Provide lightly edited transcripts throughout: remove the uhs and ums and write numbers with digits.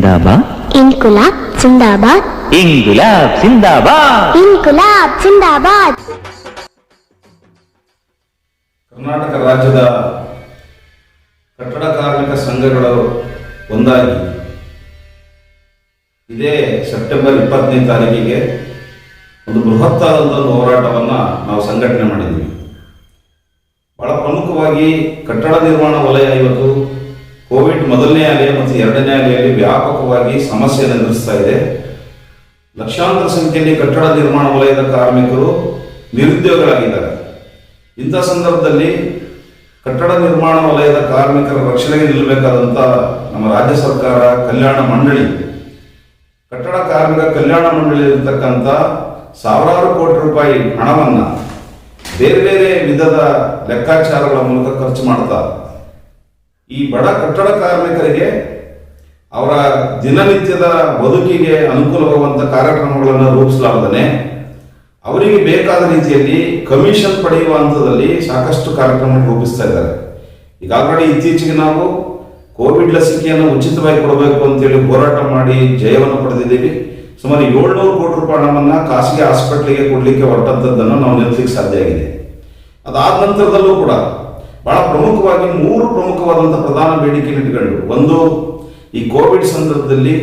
जिंदाबाद, इनकुलाब जिंदाबाद, इंगुलाब जिंदाबाद, इनकुलाब जिंदाबाद। ಕರ್ನಾಟಕ ರಾಜ್ಯದ ಕಟ್ಟಡ ಕಾರ್ಮಿಕ ಸಂಘಗಳು ಒಂದಾಗಿ ಇದೇ ಸೆಪ್ಟೆಂಬರ್ 20ನೇ ತಾರೀಕಿಗೆ ಒಂದು ಬೃಹತ್ತಾದಂಥ ಒಂದು ಹೋರಾಟವನ್ನು ನಾವು ಸಂಘಟನೆ ಮಾಡಿದ್ದೀವಿ. ಬಹಳ ಪ್ರಮುಖವಾಗಿ ಕಟ್ಟಡ ನಿರ್ಮಾಣ ವಲಯ ಇವತ್ತು ಕೋವಿಡ್ ಮೊದಲನೇ ಅಲೆ ಮತ್ತು ಎರಡನೇ ಅಲೆಯಲ್ಲಿ ವ್ಯಾಪಕವಾಗಿ ಸಮಸ್ಯೆಯನ್ನು ಎದುರಿಸ್ತಾ ಇದೆ. ಲಕ್ಷಾಂತರ ಸಂಖ್ಯೆಯಲ್ಲಿ ಕಟ್ಟಡ ನಿರ್ಮಾಣ ವಲಯದ ಕಾರ್ಮಿಕರು ನಿರುದ್ಯೋಗಿಗಳಾಗಿದ್ದಾರೆ. ಇಂಥ ಸಂದರ್ಭದಲ್ಲಿ ಕಟ್ಟಡ ನಿರ್ಮಾಣ ವಲಯದ ಕಾರ್ಮಿಕರ ರಕ್ಷಣೆಗೆ ನಿಲ್ಲಬೇಕಾದಂಥ ನಮ್ಮ ರಾಜ್ಯ ಸರ್ಕಾರ ಕಲ್ಯಾಣ ಮಂಡಳಿ, ಕಟ್ಟಡ ಕಾರ್ಮಿಕ ಕಲ್ಯಾಣ ಮಂಡಳಿ ಇರತಕ್ಕಂಥ ಸಾವಿರಾರು ಕೋಟಿ ರೂಪಾಯಿ ಹಣವನ್ನು ಬೇರೆ ಬೇರೆ ವಿಧದ ಲೆಕ್ಕಾಚಾರಗಳ ಮೂಲಕ ಖರ್ಚು ಮಾಡ್ತಾ ಈ ಬಡ ಕಟ್ಟಡ ಕಾರ್ಮಿಕರಿಗೆ ಅವರ ದಿನನಿತ್ಯದ ಬದುಕಿಗೆ ಅನುಕೂಲವಾಗುವಂಥ ಕಾರ್ಯಕ್ರಮಗಳನ್ನು ರೂಪಿಸಲಾಗದೇ ಅವರಿಗೆ ಬೇಕಾದ ರೀತಿಯಲ್ಲಿ ಕಮಿಷನ್ ಪಡೆಯುವ ಹಂತದಲ್ಲಿ ಸಾಕಷ್ಟು ಕಾರ್ಯಕ್ರಮ ರೂಪಿಸ್ತಾ ಇದ್ದಾರೆ. ಈಗ ಆಲ್ರೆಡಿ ಇತ್ತೀಚೆಗೆ ನಾವು ಕೋವಿಡ್ ಲಸಿಕೆಯನ್ನು ಉಚಿತವಾಗಿ ಕೊಡಬೇಕು ಅಂತೇಳಿ ಹೋರಾಟ ಮಾಡಿ ಜಯವನ್ನು ಪಡೆದಿದ್ದೀವಿ. ಸುಮಾರು 700 ಕೋಟಿ ರೂಪಾಯಿ ಹಣವನ್ನು ಖಾಸಗಿ ಹಾಸ್ಪಿಟ್ಲಿಗೆ ಕೊಡಲಿಕ್ಕೆ ಹೊರಟಂಥದ್ದನ್ನು ನಾವು ನಿಲ್ಲಿಸಲಿಕ್ಕೆ ಸಾಧ್ಯ ಆಗಿದೆ. ಅದಾದ ನಂತರದಲ್ಲೂ ಕೂಡ ಬಹಳ ಪ್ರಮುಖವಾಗಿ 3 ಪ್ರಮುಖವಾದಂಥ ಪ್ರಧಾನ ಬೇಡಿಕೆಯನ್ನು ಇಟ್ಕೊಂಡು, ಒಂದು ಈ ಕೋವಿಡ್ ಸಂದರ್ಭದಲ್ಲಿ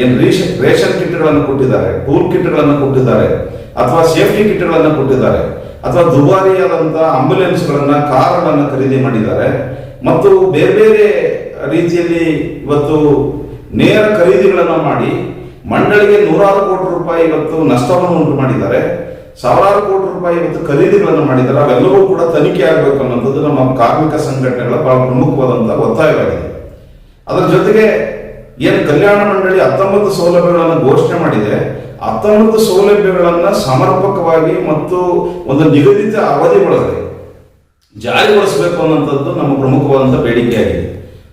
ಏನು ರೇಷನ್ ಕಿಟ್ಗಳನ್ನು ಕೊಟ್ಟಿದ್ದಾರೆ, ಟೂಲ್ ಕಿಟ್ಗಳನ್ನು ಕೊಟ್ಟಿದ್ದಾರೆ, ಅಥವಾ ಸೇಫ್ಟಿ ಕಿಟ್ಗಳನ್ನು ಕೊಟ್ಟಿದ್ದಾರೆ, ಅಥವಾ ದುಬಾರಿಯಾದಂಥ ಆಂಬ್ಯುಲೆನ್ಸ್ಗಳನ್ನು, ಕಾರುಗಳನ್ನು ಖರೀದಿ ಮಾಡಿದ್ದಾರೆ, ಮತ್ತು ಬೇರೆ ಬೇರೆ ರೀತಿಯಲ್ಲಿ ಇವತ್ತು ನೇರ ಖರೀದಿಗಳನ್ನು ಮಾಡಿ ಮಂಡಳಿಗೆ 100 ಕೋಟಿ ರೂಪಾಯಿ ಇವತ್ತು ನಷ್ಟವನ್ನು ಉಂಟು ಮಾಡಿದ್ದಾರೆ. ಸಾವಿರಾರು ಕೋಟಿ ರೂಪಾಯಿ ಇವತ್ತು ಖರೀದಿಗಳನ್ನು ಮಾಡಿದ್ದಾರೆ. ಅವೆಲ್ಲವೂ ಕೂಡ ತನಿಖೆ ಆಗಬೇಕು ಅನ್ನೋದು ನಮ್ಮ ಕಾರ್ಮಿಕ ಸಂಘಟನೆಗಳ ಬಹಳ ಪ್ರಮುಖವಾದಂತಹ ಒತ್ತಾಯವಾಗಿದೆ. ಅದರ ಜೊತೆಗೆ ಏನು ಕಲ್ಯಾಣ ಮಂಡಳಿ 19 ಸೌಲಭ್ಯಗಳನ್ನು ಘೋಷಣೆ ಮಾಡಿದೆ, 19 ಸೌಲಭ್ಯಗಳನ್ನು ಸಮರ್ಪಕವಾಗಿ ಮತ್ತು ಒಂದು ನಿಗದಿತ ಅವಧಿ ಒಳಗೆ ಜಾರಿಗೊಳಿಸಬೇಕು ಅನ್ನೋಂಥದ್ದು ನಮ್ಮ ಪ್ರಮುಖವಾದಂಥ ಬೇಡಿಕೆಯಾಗಿದೆ.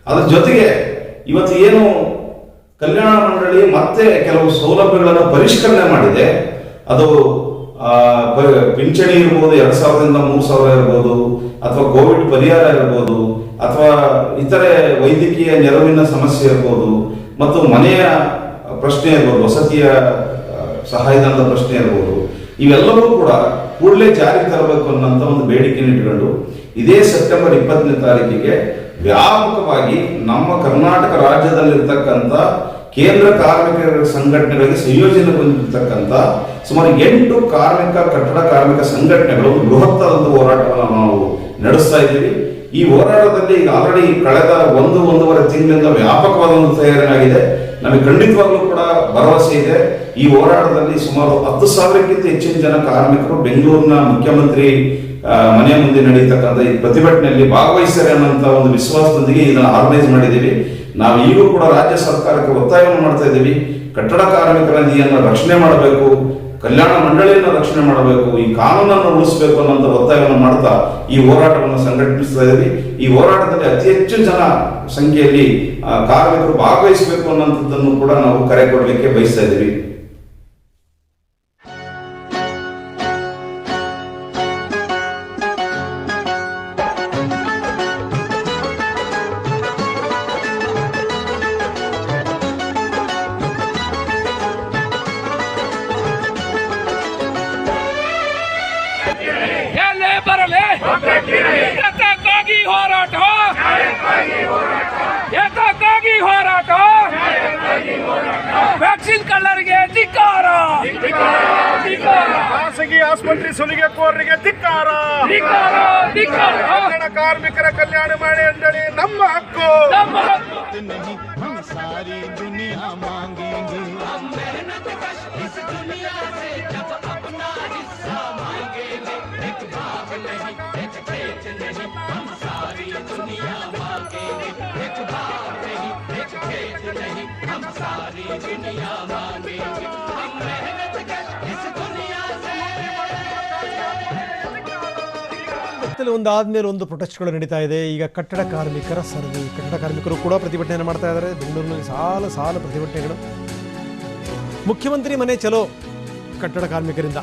ಅದರ ಜೊತೆಗೆ ಇವತ್ತು ಏನು ಕಲ್ಯಾಣ ಮಂಡಳಿ ಮತ್ತೆ ಕೆಲವು ಸೌಲಭ್ಯಗಳನ್ನು ಪರಿಷ್ಕರಣೆ ಮಾಡಿದೆ, ಅದು ಪಿಂಚಣಿ ಇರ್ಬೋದು, 2,000ರಿಂದ 3,000 ಇರ್ಬೋದು, ಅಥವಾ ಕೋವಿಡ್ ಪರಿಹಾರ ಇರ್ಬೋದು, ಅಥವಾ ಇತರೆ ವೈದ್ಯಕೀಯ ನೆರವಿನ ಸಮಸ್ಯೆ ಇರ್ಬೋದು, ಮತ್ತು ಮನೆಯ ಪ್ರಶ್ನೆ ಇರ್ಬೋದು, ವಸತಿಯ ಸಹಾಯಧನದ ಪ್ರಶ್ನೆ ಇರ್ಬೋದು, ಇವೆಲ್ಲವೂ ಕೂಡ ಕೂಡಲೇ ಜಾರಿಗೆ ತರಬೇಕು ಅನ್ನೋಂಥ ಒಂದು ಬೇಡಿಕೆಯನ್ನು ಇಟ್ಕೊಂಡು ಇದೇ ಸೆಪ್ಟೆಂಬರ್ 20ನೇ ತಾರೀಕಿಗೆ ವ್ಯಾಪಕವಾಗಿ ನಮ್ಮ ಕರ್ನಾಟಕ ರಾಜ್ಯದಲ್ಲಿರ್ತಕ್ಕಂಥ ಕೇಂದ್ರ ಕಾರ್ಮಿಕ ಸಂಘಟನೆಗಳಿಗೆ ಸಂಯೋಜನೆಗೊಂಡಿರ್ತಕ್ಕಂಥ ಸುಮಾರು 8 ಕಟ್ಟಡ ಕಾರ್ಮಿಕ ಸಂಘಟನೆಗಳು ಬೃಹತ್ತಾದಂಥ ಹೋರಾಟವನ್ನು ನಾವು ನಡೆಸ್ತಾ ಇದ್ದೀವಿ. ಈ ಹೋರಾಟದಲ್ಲಿ ಈಗ ಆಲ್ರೆಡಿ ಕಳೆದ 1-1.5 ತಿಂಗಳಿಂದ ವ್ಯಾಪಕವಾದ ಒಂದು ತಯಾರಿ ಆಗಿದೆ. ನಮಗೆ ಖಂಡಿತವಾಗ್ಲೂ ಕೂಡ ಭರವಸೆ ಇದೆ. ಈ ಹೋರಾಟದಲ್ಲಿ ಸುಮಾರು 10,000ಕ್ಕಿಂತ ಹೆಚ್ಚಿನ ಜನ ಕಾರ್ಮಿಕರು ಬೆಂಗಳೂರಿನ ಮುಖ್ಯಮಂತ್ರಿ ಮನೆಯ ಮುಂದೆ ನಡೀತಕ್ಕಂಥ ಈ ಪ್ರತಿಭಟನೆಯಲ್ಲಿ ಭಾಗವಹಿಸ್ತಾರೆ ಅನ್ನೋಂಥ ಒಂದು ವಿಶ್ವಾಸದೊಂದಿಗೆ ಇದನ್ನು ಆರ್ಗನೈಸ್ ಮಾಡಿದ್ದೀವಿ. ನಾವು ಈಗೂ ಕೂಡ ರಾಜ್ಯ ಸರ್ಕಾರಕ್ಕೆ ಒತ್ತಾಯವನ್ನು ಮಾಡ್ತಾ ಇದ್ದೀವಿ. ಕಟ್ಟಡ ಕಾರ್ಮಿಕರ ನಿಧಿಯನ್ನು ರಕ್ಷಣೆ ಮಾಡಬೇಕು, ಕಲ್ಯಾಣ ಮಂಡಳಿಯನ್ನು ರಕ್ಷಣೆ ಮಾಡಬೇಕು, ಈ ಕಾನೂನನ್ನು ಉಳಿಸಬೇಕು ಅನ್ನೋಂಥ ಒತ್ತಾಯವನ್ನು ಮಾಡ್ತಾ ಈ ಹೋರಾಟವನ್ನು ಸಂಘಟಿಸ್ತಾ ಇದ್ದೀವಿ. ಈ ಹೋರಾಟದಲ್ಲಿ ಅತಿ ಹೆಚ್ಚು ಜನ ಸಂಖ್ಯೆಯಲ್ಲಿ ಕಾರ್ಮಿಕರು ಭಾಗವಹಿಸಬೇಕು ಅನ್ನೋಂಥದ್ದನ್ನು ಕೂಡ ನಾವು ಕರೆ ಕೊಡಲಿಕ್ಕೆ ಬಯಸ್ತಾ ಇದ್ದೀವಿ. ವ್ಯಾಕ್ಸಿನ್ ಕಳ್ಳರಿಗೆ ಧಿಕ್ಕಾರ, ಖಾಸಗಿ ಆಸ್ಪತ್ರೆ ಸುಲಿಗೆಕೋರರಿಗೆ ಧಿಕ್ಕಾರ, ಕನ್ನಡ ಕಾರ್ಮಿಕರ ಕಲ್ಯಾಣ ಮಂಡಳಿ ನಮ್ಮ ಹಕ್ಕು, ನಮ್ಮ ಹಕ್ಕು. हम सारी दुनिया मांगेंगे, हम मेहनत कश इस दुनिया से जब अपना हिस्सा मांगेंगे, एक भाग नहीं एक खेत नहीं, हम सारी दुनिया मांगेंगे, एक भाग नहीं एक खेत नहीं, हम सारी दुनिया मांगेंगे, हम मेहनत कश इस दुनिया से. ಒಂದಾದ್ಮೇಲೆ ಒಂದು ಪ್ರೊಟೆಸ್ಟ್ಗಳು ನಡೀತಾ ಇದೆ. ಈಗ ಕಟ್ಟಡ ಕಾರ್ಮಿಕರ ಸರದಿ, ಕಟ್ಟಡ ಕಾರ್ಮಿಕರು ಕೂಡ ಪ್ರತಿಭಟನೆ ಮಾಡ್ತಾ ಇದ್ದಾರೆ. ಬೆಂಗಳೂರಿನಲ್ಲಿ ಸಾಲ ಪ್ರತಿಭಟನೆಗಳು. ಮುಖ್ಯಮಂತ್ರಿ ಮನೆ ಚಲೋ ಕಟ್ಟಡ ಕಾರ್ಮಿಕರಿಂದ.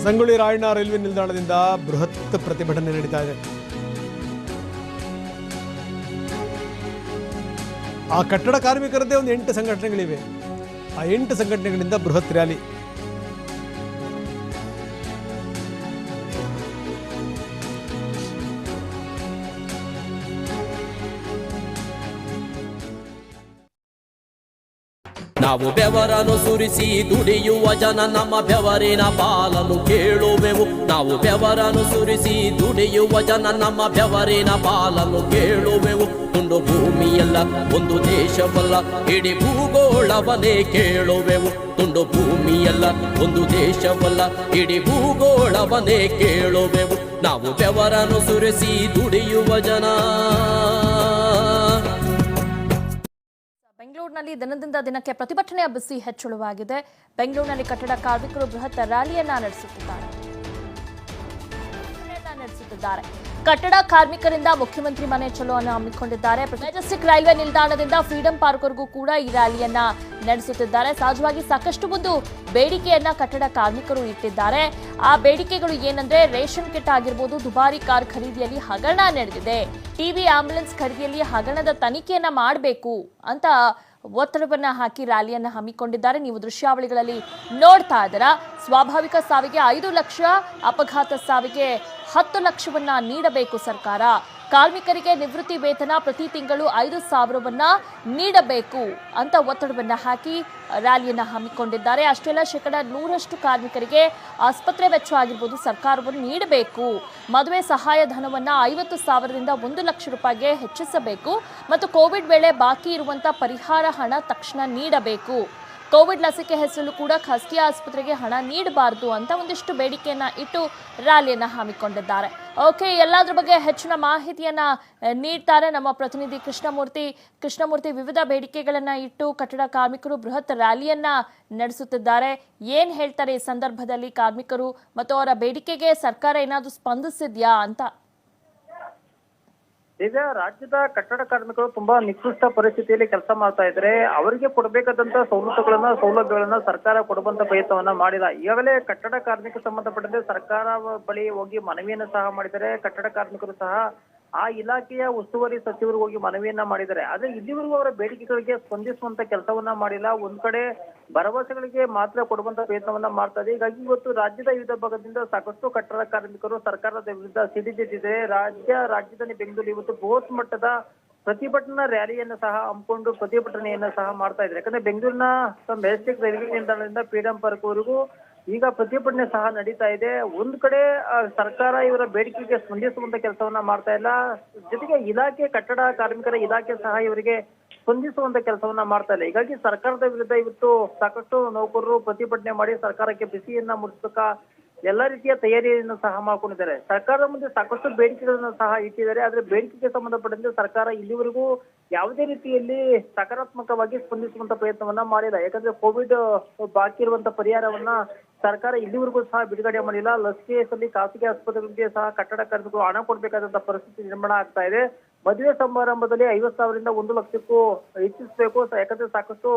ಸಂಗೊಳ್ಳಿ ರಾಯಣ್ಣ ರೈಲ್ವೆ ನಿಲ್ದಾಣದಿಂದ ಬೃಹತ್ ಪ್ರತಿಭಟನೆ ನಡೀತಾ ಇದೆ. ಆ ಕಟ್ಟಡ ಕಾರ್ಮಿಕರದ್ದೇ ಒಂದು 8 ಸಂಘಟನೆಗಳಿವೆ. ಆ 8 ಸಂಘಟನೆಗಳಿಂದ ಬೃಹತ್ ರ್ಯಾಲಿ. ನಾವು ಬೆವರನ್ನು ಸುರಿಸಿ ದುಡಿಯುವ ಜನ ನಮ್ಮ ಬೆವರಿನ ಪಾಲನ್ನು ಕೇಳುವೆವು. ನಾವು ಬೆವರನ್ನು ಸುರಿಸಿ ದುಡಿಯುವ ಜನ ನಮ್ಮ ಬೆವರಿನ ಪಾಲನ್ನು ಕೇಳುವೆವು. ತುಂಡು ಭೂಮಿಯಲ್ಲ ಒಂದು ದೇಶವಲ್ಲ ಇಡೀ ಭೂಗೋಳವನ್ನೇ ಕೇಳುವೆವು. ತುಂಡು ಭೂಮಿಯಲ್ಲ ಒಂದು ದೇಶವಲ್ಲ ಇಡೀ ಭೂಗೋಳವನ್ನೇ ಕೇಳುವೆವು. ನಾವು ಬೆವರನ್ನು ಸುರಿಸಿ ದುಡಿಯುವ ಜನ. ಬೆಂಗಳೂರಿನಲ್ಲಿ ದಿನದಿಂದ ದಿನಕ್ಕೆ ಪ್ರತಿಭಟನೆಯ ಬಿಸಿ ಹೆಚ್ಚಳವಾಗಿದೆ. ಬೆಂಗಳೂರಿನಲ್ಲಿ ಕಟ್ಟಡ ಕಾರ್ಮಿಕರು ಬೃಹತ್ ರ್ಯಾಲಿಯನ್ನ ನಡೆಸುತ್ತಿದ್ದಾರೆ. ಕಟ್ಟಡ ಕಾರ್ಮಿಕರಿಂದ ಮುಖ್ಯಮಂತ್ರಿ ಮನೆ ಚಲೋ ಅನ್ನು ಹಮ್ಮಿಕೊಂಡಿದ್ದಾರೆ. ಮೆಜೆಸ್ಟಿಕ್ ರೈಲ್ವೆ ನಿಲ್ದಾಣದಿಂದ ಫ್ರೀಡಂ ಪಾರ್ಕ್ವರೆಗೂ ಕೂಡ ಈ ರ್ಯಾಲಿಯನ್ನ ನಡೆಸುತ್ತಿದ್ದಾರೆ. ಸಹಜವಾಗಿ ಸಾಕಷ್ಟು ಒಂದು ಬೇಡಿಕೆಯನ್ನ ಕಟ್ಟಡ ಕಾರ್ಮಿಕರು ಇಟ್ಟಿದ್ದಾರೆ. ಆ ಬೇಡಿಕೆಗಳು ಏನಂದ್ರೆ ರೇಷನ್ ಕಿಟ್ ಆಗಿರ್ಬೋದು, ದುಬಾರಿ ಕಾರ್ ಖರೀದಿಯಲ್ಲಿ ಹಗರಣ ನಡೆದಿದೆ, ಟಿವಿ ಆಂಬ್ಯುಲೆನ್ಸ್ ಖರೀದಿಯಲ್ಲಿ ಹಗರಣದ ತನಿಖೆಯನ್ನ ಮಾಡಬೇಕು ಅಂತ ಒತ್ತಡವನ್ನ ಹಾಕಿ ರ್ಯಾಲಿಯನ್ನ ಹಮ್ಮಿಕೊಂಡಿದ್ದಾರೆ. ನೀವು ದೃಶ್ಯಾವಳಿಗಳಲ್ಲಿ ನೋಡ್ತಾ ಇದ್ದೀರಾ. ಸ್ವಾಭಾವಿಕ ಸಾವಿಗೆ 5 ಲಕ್ಷ, ಅಪಘಾತ ಸಾವಿಗೆ 10 ಲಕ್ಷವನ್ನ ನೀಡಬೇಕು ಸರ್ಕಾರ. ಕಾರ್ಮಿಕರಿಗೆ ನಿವೃತ್ತಿ ವೇತನ ಪ್ರತಿ ತಿಂಗಳು 5,000ವನ್ನ ನೀಡಬೇಕು ಅಂತ ಒತ್ತಡವನ್ನ ಹಾಕಿ ರ್ಯಾಲಿಯನ್ನ ಹಮ್ಮಿಕೊಂಡಿದ್ದಾರೆ. ಅಷ್ಟೆಲ್ಲ 100% ಕಾರ್ಮಿಕರಿಗೆ ಆಸ್ಪತ್ರೆ ವೆಚ್ಚ ಆಗಿರ್ಬೋದು ಸರ್ಕಾರವನ್ನು ನೀಡಬೇಕು. ಮದುವೆ ಸಹಾಯ ಧನವನ್ನ 50,000ದಿಂದ 1 ಲಕ್ಷ ರೂಪಾಯಿಗೆ ಹೆಚ್ಚಿಸಬೇಕು ಮತ್ತು ಕೋವಿಡ್ ವೇಳೆ ಬಾಕಿ ಇರುವಂತ ಪರಿಹಾರ ಹಣ ತಕ್ಷಣ ನೀಡಬೇಕು. ಕೋವಿಡ್ ಲಸಿಕೆ ಹೆಸರಲ್ಲೂ ಕೂಡ ಖಾಸಗಿ ಆಸ್ಪತ್ರೆಗೆ ಹಣ ನೀಡಬಾರದು ಅಂತ ಒಂದಿಷ್ಟು ಬೇಡಿಕೆಯನ್ನ ಇಟ್ಟು ರ್ಯಾಲಿಯನ್ನ ಹಮ್ಮಿಕೊಂಡಿದ್ದಾರೆ. ಓಕೆ, ಎಲ್ಲದ್ರ ಬಗ್ಗೆ ಹೆಚ್ಚಿನ ಮಾಹಿತಿಯನ್ನ ನೀಡ್ತಾರೆ ನಮ್ಮ ಪ್ರತಿನಿಧಿ ಕೃಷ್ಣಮೂರ್ತಿ. ವಿವಿಧ ಬೇಡಿಕೆಗಳನ್ನ ಇಟ್ಟು ಕಟ್ಟಡ ಕಾರ್ಮಿಕರು ಬೃಹತ್ ರ್ಯಾಲಿಯನ್ನ ನಡೆಸುತ್ತಿದ್ದಾರೆ. ಏನ್ ಹೇಳ್ತಾರೆ ಈ ಸಂದರ್ಭದಲ್ಲಿ ಕಾರ್ಮಿಕರು ಮತ್ತು ಅವರ ಬೇಡಿಕೆಗೆ ಸರ್ಕಾರ ಏನಾದರೂ ಸ್ಪಂದಿಸಿದ್ಯಾ ಅಂತ? ಈಗ ರಾಜ್ಯದ ಕಟ್ಟಡ ಕಾರ್ಮಿಕರು ತುಂಬಾ ನಿಕೃಷ್ಟ ಪರಿಸ್ಥಿತಿಯಲ್ಲಿ ಕೆಲಸ ಮಾಡ್ತಾ ಇದ್ರೆ ಅವರಿಗೆ ಕೊಡಬೇಕಾದಂತ ಸೌಲಭ್ಯಗಳನ್ನ ಸರ್ಕಾರ ಕೊಡುವಂತ ಪ್ರಯತ್ನವನ್ನ ಮಾಡಿಲ್ಲ. ಈಗಾಗಲೇ ಕಟ್ಟಡ ಕಾರ್ಮಿಕ ಸಂಬಂಧಪಟ್ಟಂತೆ ಸರ್ಕಾರ ಬಳಿ ಹೋಗಿ ಮನವಿಯನ್ನು ಸಹ ಮಾಡಿದ್ದಾರೆ. ಕಟ್ಟಡ ಕಾರ್ಮಿಕರು ಸಹ ಆ ಇಲಾಖೆಯ ಉಸ್ತುವಾರಿ ಸಚಿವರು ಹೋಗಿ ಮನವಿಯನ್ನ ಮಾಡಿದ್ದಾರೆ. ಆದ್ರೆ ಇಲ್ಲಿವರೆಗೂ ಅವರ ಬೇಡಿಕೆಗಳಿಗೆ ಸ್ಪಂದಿಸುವಂತ ಕೆಲಸವನ್ನ ಮಾಡಿಲ್ಲ. ಒಂದ್ ಕಡೆ ಭರವಸೆಗಳಿಗೆ ಮಾತ್ರ ಕೊಡುವಂತ ಪ್ರಯತ್ನವನ್ನ ಮಾಡ್ತಾ ಇದೆ. ಹೀಗಾಗಿ ಇವತ್ತು ರಾಜ್ಯದ ವಿವಿಧ ಭಾಗದಿಂದ ಸಾಕಷ್ಟು ಕಟ್ಟಡ ಕಾರ್ಮಿಕರು ಸರ್ಕಾರದ ವಿರುದ್ಧ ಸಿಡಿದೆದ್ದಿದೆ. ರಾಜಧಾನಿ ಬೆಂಗಳೂರು ಇವತ್ತು ಬೃಹತ್ ಮಟ್ಟದ ಪ್ರತಿಭಟನಾ ರ್ಯಾಲಿಯನ್ನು ಸಹ ಹಮ್ಮಿಕೊಂಡು ಪ್ರತಿಭಟನೆಯನ್ನ ಸಹ ಮಾಡ್ತಾ ಇದ್ದಾರೆ. ಯಾಕಂದ್ರೆ ಬೆಂಗಳೂರಿನ ಮೆಜೆಸ್ಟಿಕ್ ರೈಲ್ವೆ ನಿಲ್ದಾಣದಿಂದ ಫ್ರೀಡಂ ಪಾರ್ಕ್ ವರೆಗೂ ಈಗ ಪ್ರತಿಭಟನೆ ಸಹ ನಡೀತಾ ಇದೆ. ಒಂದ್ ಕಡೆ ಸರ್ಕಾರ ಇವರ ಬೇಡಿಕೆಗೆ ಸ್ಪಂದಿಸುವಂತ ಕೆಲಸವನ್ನ ಮಾಡ್ತಾ ಇಲ್ಲ. ಜೊತೆಗೆ ಇಲಾಖೆ ಕಟ್ಟಡ ಕಾರ್ಮಿಕರ ಇಲಾಖೆ ಸಹ ಇವರಿಗೆ ಸ್ಪಂದಿಸುವಂತ ಕೆಲಸವನ್ನ ಮಾಡ್ತಾ ಇಲ್ಲ. ಹೀಗಾಗಿ ಸರ್ಕಾರದ ವಿರುದ್ಧ ಇವತ್ತು ಸಾಕಷ್ಟು ನೌಕರರು ಪ್ರತಿಭಟನೆ ಮಾಡಿ ಸರ್ಕಾರಕ್ಕೆ ಬಿಸಿಯನ್ನ ಮುಟ್ಟಿಸಬೇಕಾ ಎಲ್ಲ ರೀತಿಯ ತಯಾರಿಯನ್ನು ಸಹ ಮಾಡ್ಕೊಂಡಿದ್ದಾರೆ. ಸರ್ಕಾರದ ಮುಂದೆ ಸಾಕಷ್ಟು ಬೇಡಿಕೆಗಳನ್ನು ಸಹ ಇಟ್ಟಿದ್ದಾರೆ. ಆದ್ರೆ ಬೇಡಿಕೆಗೆ ಸಂಬಂಧಪಟ್ಟಂತೆ ಸರ್ಕಾರ ಇಲ್ಲಿವರೆಗೂ ಯಾವುದೇ ರೀತಿಯಲ್ಲಿ ಸಕಾರಾತ್ಮಕವಾಗಿ ಸ್ಪಂದಿಸುವಂತ ಪ್ರಯತ್ನವನ್ನ ಮಾಡಿಲ್ಲ. ಯಾಕಂದ್ರೆ ಕೋವಿಡ್ ಬಾಕಿ ಇರುವಂತ ಪರಿಹಾರವನ್ನ ಸರ್ಕಾರ ಇಲ್ಲಿವರೆಗೂ ಸಹ ಬಿಡುಗಡೆ ಮಾಡಿಲ್ಲ. ಲಸಿಕೆ ಹೆಸರಲ್ಲಿ ಖಾಸಗಿ ಆಸ್ಪತ್ರೆಗಳಿಗೆ ಸಹ ಕಟ್ಟಡ ಕಾರ್ಮಿಕರು ಹಣ ಕೊಡಬೇಕಾದಂತ ಪರಿಸ್ಥಿತಿ ನಿರ್ಮಾಣ ಆಗ್ತಾ ಇದೆ. ಮದುವೆ ಸಮಾರಂಭದಲ್ಲಿ 50,000ರಿಂದ 1 ಲಕ್ಷಕ್ಕೂ ಹೆಚ್ಚಿಸಬೇಕು. ಯಾಕಂದ್ರೆ ಸಾಕಷ್ಟು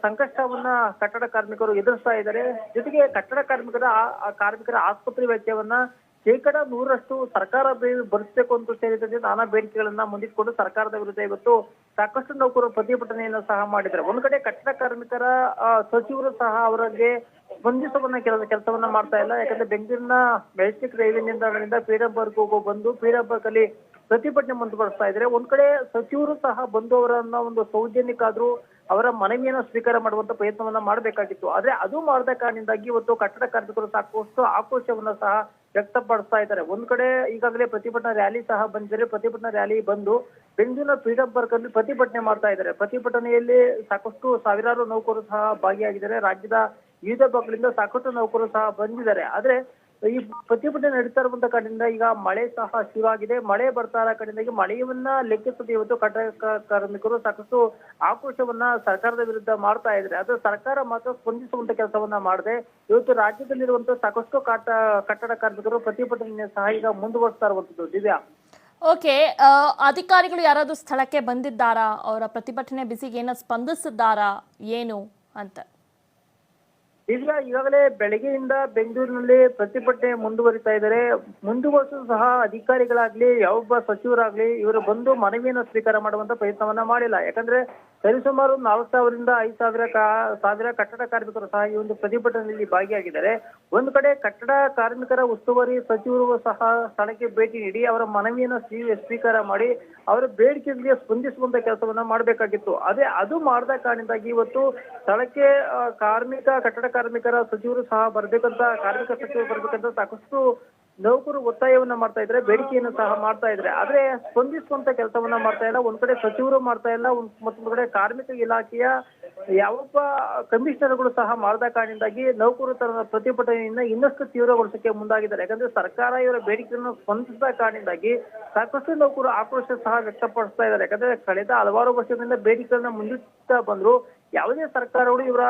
ಸಂಕಷ್ಟವನ್ನ ಕಟ್ಟಡ ಕಾರ್ಮಿಕರು ಎದುರಿಸ್ತಾ ಇದ್ದಾರೆ. ಜೊತೆಗೆ ಕಟ್ಟಡ ಕಾರ್ಮಿಕರ ಆಸ್ಪತ್ರೆ ವೆಚ್ಚವನ್ನ 100% ಸರ್ಕಾರ ಭರಿಸಬೇಕು ಅಂತ ಸೇರಿದಂತೆ ನಾನಾ ಬೇಡಿಕೆಗಳನ್ನ ಮುಂದಿಟ್ಕೊಂಡು ಸರ್ಕಾರದ ವಿರುದ್ಧ ಇವತ್ತು ಸಾಕಷ್ಟು ನೌಕರರು ಪ್ರತಿಭಟನೆಯನ್ನು ಸಹ ಮಾಡಿದ್ದಾರೆ. ಒಂದ್ ಕಡೆ ಕಟ್ಟಡ ಕಾರ್ಮಿಕರ ಸಚಿವರು ಸಹ ಅವರಿಗೆ ಸ್ಪಂದಿಸುವನ್ನ ಕೆಲಸವನ್ನ ಮಾಡ್ತಾ ಇಲ್ಲ. ಯಾಕಂದ್ರೆ ಬೆಂಗಳೂರಿನ ಮೆಜೆಸ್ಟಿಕ್ ರೈಲ್ವೆ ನಿಲ್ದಾಣದಿಂದ ಫ್ರೀಡಂ ಪಾರ್ಕ್ ಬಂದು ಫ್ರೀಡಂ ಪಾರ್ಕ್ ಅಲ್ಲಿ ಪ್ರತಿಭಟನೆ ಮುಂದುವರಿಸ್ತಾ ಇದ್ದಾರೆ. ಒಂದ್ ಕಡೆ ಸಚಿವರು ಸಹ ಬಂದು ಅವರನ್ನ ಒಂದು ಸೌಜನ್ಯಕ್ಕಾದ್ರೂ ಅವರ ಮನವಿಯನ್ನ ಸ್ವೀಕಾರ ಮಾಡುವಂತ ಪ್ರಯತ್ನವನ್ನ ಮಾಡಬೇಕಾಗಿತ್ತು. ಆದ್ರೆ ಅದು ಮಾಡದ ಕಾರಣದಿಂದಾಗಿ ಇವತ್ತು ಕಟ್ಟಡ ಕಾರ್ಮಿಕರು ಸಾಕಷ್ಟು ಆಕ್ರೋಶವನ್ನ ಸಹ ವ್ಯಕ್ತಪಡಿಸ್ತಾ ಇದ್ದಾರೆ. ಒಂದ್ ಕಡೆ ಈಗಾಗಲೇ ಪ್ರತಿಭಟನಾ ರ್ಯಾಲಿ ಸಹ ಬಂದಿದ್ದಾರೆ. ಪ್ರತಿಭಟನಾ ರ್ಯಾಲಿ ಬಂದು ಬೆಂಗಳೂರಿನ ಫ್ರೀಡಂ ಪಾರ್ಕ್ ಅಲ್ಲಿ ಪ್ರತಿಭಟನೆ ಮಾಡ್ತಾ ಇದ್ದಾರೆ. ಪ್ರತಿಭಟನೆಯಲ್ಲಿ ಸಾಕಷ್ಟು ಸಾವಿರಾರು ನೌಕರರು ಸಹ ಭಾಗಿಯಾಗಿದ್ದಾರೆ. ರಾಜ್ಯದ ವಿವಿಧ ಭಾಗಗಳಿಂದ ಸಾಕಷ್ಟು ನೌಕರರು ಸಹ ಬಂದಿದ್ದಾರೆ. ಆದ್ರೆ ಈ ಪ್ರತಿಭಟನೆ ನಡೀತಾ ಇರುವಂತ ಕಡೆಯಿಂದ ಈಗ ಮಳೆ ಸಹ ಶುರುವಾಗಿದೆ. ಮಳೆ ಬರ್ತಾ ಇರೋ ಕಡೆಯಿಂದಾಗಿ ಮಳೆಯನ್ನ ಲೆಕ್ಕಿಸದೆ ಇವತ್ತು ಕಟ್ಟಡ ಕಾರ್ಮಿಕರು ಸಾಕಷ್ಟು ಆಕ್ರೋಶವನ್ನ ಸರ್ಕಾರದ ವಿರುದ್ಧ ಮಾಡ್ತಾ ಇದ್ದಾರೆ. ಆದ್ರೆ ಸರ್ಕಾರ ಮಾತ್ರ ಸ್ಪಂದಿಸುವಂತ ಕೆಲಸವನ್ನ ಮಾಡದೆ ಇವತ್ತು ರಾಜ್ಯದಲ್ಲಿರುವಂತ ಸಾಕಷ್ಟು ಕಟ್ಟಡ ಕಾರ್ಮಿಕರು ಪ್ರತಿಭಟನೆ ಸಹ ಈಗ ಮುಂದುವರಿಸ್ತಾ ಇರುವಂತದ್ದು. ದಿವ್ಯಾ, ಓಕೆ, ಅಧಿಕಾರಿಗಳು ಯಾರಾದ್ರೂ ಸ್ಥಳಕ್ಕೆ ಬಂದಿದ್ದಾರಾ? ಅವರ ಪ್ರತಿಭಟನೆ ಬಿಸಿಗೆ ಏನೋ ಸ್ಪಂದಿಸಿದ್ದಾರಾ ಏನು ಅಂತ? ಈಗ ಈಗಾಗಲೇ ಬೆಳಗ್ಗೆಯಿಂದ ಬೆಂಗಳೂರಿನಲ್ಲಿ ಪ್ರತಿಭಟನೆ ಮುಂದುವರಿತಾ ಇದ್ದಾರೆ. ಮುಂದುವರೆಸು ಸಹ ಅಧಿಕಾರಿಗಳಾಗ್ಲಿ ಯಾವೊಬ್ಬ ಸಚಿವರಾಗ್ಲಿ ಇವರು ಬಂದು ಮನವಿಯನ್ನು ಸ್ವೀಕಾರ ಮಾಡುವಂತ ಪ್ರಯತ್ನವನ್ನ ಮಾಡಿಲ್ಲ. ಯಾಕಂದ್ರೆ ಸರಿಸುಮಾರು 4,000ರಿಂದ 5,000 ಕಟ್ಟಡ ಕಾರ್ಮಿಕರು ಸಹ ಈ ಒಂದು ಪ್ರತಿಭಟನೆಯಲ್ಲಿ ಭಾಗಿಯಾಗಿದ್ದಾರೆ. ಒಂದು ಕಡೆ ಕಟ್ಟಡ ಕಾರ್ಮಿಕರ ಉಸ್ತುವಾರಿ ಸಚಿವರು ಸಹ ಸ್ಥಳಕ್ಕೆ ಭೇಟಿ ನೀಡಿ ಅವರ ಮನವಿಯನ್ನು ಸ್ವೀಕಾರ ಮಾಡಿ ಅವರ ಬೇಡಿಕೆಗಳಿಗೆ ಸ್ಪಂದಿಸುವಂತ ಕೆಲಸವನ್ನ ಮಾಡಬೇಕಾಗಿತ್ತು. ಅದು ಮಾಡದ ಕಾರಣದಿಂದಾಗಿ ಇವತ್ತು ಸ್ಥಳಕ್ಕೆ ಕಟ್ಟಡ ಕಾರ್ಮಿಕರ ಸಚಿವರು ಸಹ ಬರ್ಬೇಕಂತ ಕಾರ್ಮಿಕ ಸಚಿವರು ಬರ್ಬೇಕಂತ ಸಾಕಷ್ಟು ನೌಕರು ಒತ್ತಾಯವನ್ನ ಮಾಡ್ತಾ ಇದ್ರೆ, ಬೇಡಿಕೆಯನ್ನು ಸಹ ಮಾಡ್ತಾ ಇದ್ರೆ, ಆದ್ರೆ ಸ್ಪಂದಿಸುವಂತ ಕೆಲಸವನ್ನ ಮಾಡ್ತಾ ಇಲ್ಲ. ಒಂದ್ ಕಡೆ ಸಚಿವರು ಮಾಡ್ತಾ ಇಲ್ಲ, ಮತ್ತೊಂದು ಕಡೆ ಕಾರ್ಮಿಕ ಇಲಾಖೆಯ ಯಾವೊಬ್ಬ ಕಮಿಷನರ್ಗಳು ಸಹ ಮಾಡದ ಕಾರಣದಿಂದಾಗಿ ನೌಕರು ತನ್ನ ಪ್ರತಿಭಟನೆಯನ್ನ ಇನ್ನಷ್ಟು ತೀವ್ರಗೊಳಿಸಕ್ಕೆ ಮುಂದಾಗಿದ್ದಾರೆ. ಯಾಕಂದ್ರೆ ಸರ್ಕಾರ ಇವರ ಬೇಡಿಕೆಯನ್ನು ಸ್ಪಂದಿಸದ ಕಾರಣದಿಂದಾಗಿ ಸಾಕಷ್ಟು ನೌಕರು ಆಕ್ರೋಶ ಸಹ ವ್ಯಕ್ತಪಡಿಸ್ತಾ ಇದ್ದಾರೆ. ಯಾಕಂದ್ರೆ ಕಳೆದ ಹಲವಾರು ವರ್ಷಗಳಿಂದ ಬೇಡಿಕೆಗಳನ್ನ ಮುಂದಿಡ್ತಾ ಬಂದ್ರು, ಯಾವುದೇ ಸರ್ಕಾರಗಳು ಇವರ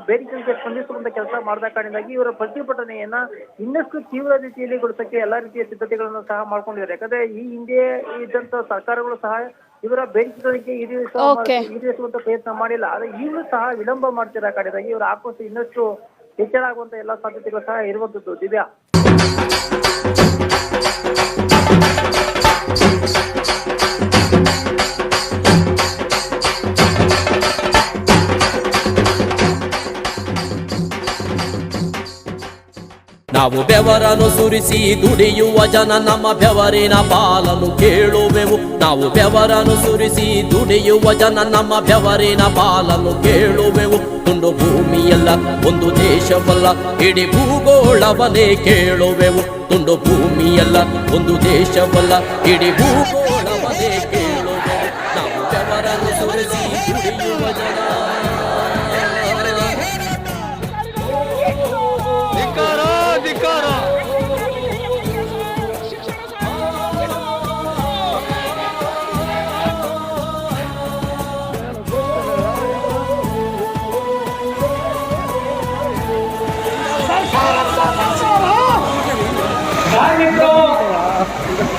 ಬೇಡಿಕೆಗಳಿಗೆ ಸ್ಪಂದಿಸುವಂತ ಕೆಲಸ ಮಾಡದ ಕಾರಣದಿಂದಾಗಿ ಇವರ ಪ್ರತಿಭಟನೆಯನ್ನ ಇನ್ನಷ್ಟು ತೀವ್ರ ರೀತಿಯಲ್ಲಿ ಗೊಳಿಸಕ್ಕೆ ಎಲ್ಲಾ ರೀತಿಯ ಸಿದ್ಧತೆಗಳನ್ನು ಸಹ ಮಾಡ್ಕೊಂಡಿದ್ದಾರೆ. ಯಾಕಂದ್ರೆ ಈ ಹಿಂದೆ ಇದ್ದಂತ ಸರ್ಕಾರಗಳು ಸಹ ಇವರ ಬೇಡಿಕೆಗಳಿಗೆ ಈಡೇರಿಸುವಂತ ಪ್ರಯತ್ನ ಮಾಡಿಲ್ಲ. ಆದ್ರೆ ಈಗಲೂ ಸಹ ವಿಳಂಬ ಮಾಡ್ತಿರೋ ಕಾರಣದಿಂದಾಗಿ ಇವರ ಆಕ್ರೋಶ ಇನ್ನಷ್ಟು ಹೆಚ್ಚಳ ಆಗುವಂತ ಎಲ್ಲಾ ಸಾಧ್ಯತೆಗಳು ಸಹ ಇರುವಂತದ್ದು. ದಿವ್ಯಾ, ನಾವು ಬೆವರನ್ನು ಸುರಿಸಿ ದುಡಿಯುವ ಜನ ನಮ್ಮ ಬೆವರಿನ ಪಾಲನ್ನು ಕೇಳುವೆವು. ನಾವು ಬೆವರನ್ನು ಸುರಿಸಿ ದುಡಿಯುವ ಜನ ನಮ್ಮ ಬೆವರಿನ ಪಾಲನ್ನು ಕೇಳುವೆವು. ತುಂಡು ಭೂಮಿಯಲ್ಲ ಒಂದು ದೇಶವಲ್ಲ ಇಡೀ ಭೂಗೋಳವನ್ನೇ ಕೇಳುವೆವು. ತುಂಡು ಭೂಮಿಯಲ್ಲ ಒಂದು ದೇಶವಲ್ಲ ಇಡೀ ಭೂಗೋಳವನ್ನೇ ಕೇಳುವೆವು. ನಾವು ಬೆವರನ್ನು ಸುರಿಸಿ ದುಡಿಯುವ ಜನ. ಕಾರ್ಮಿಕರು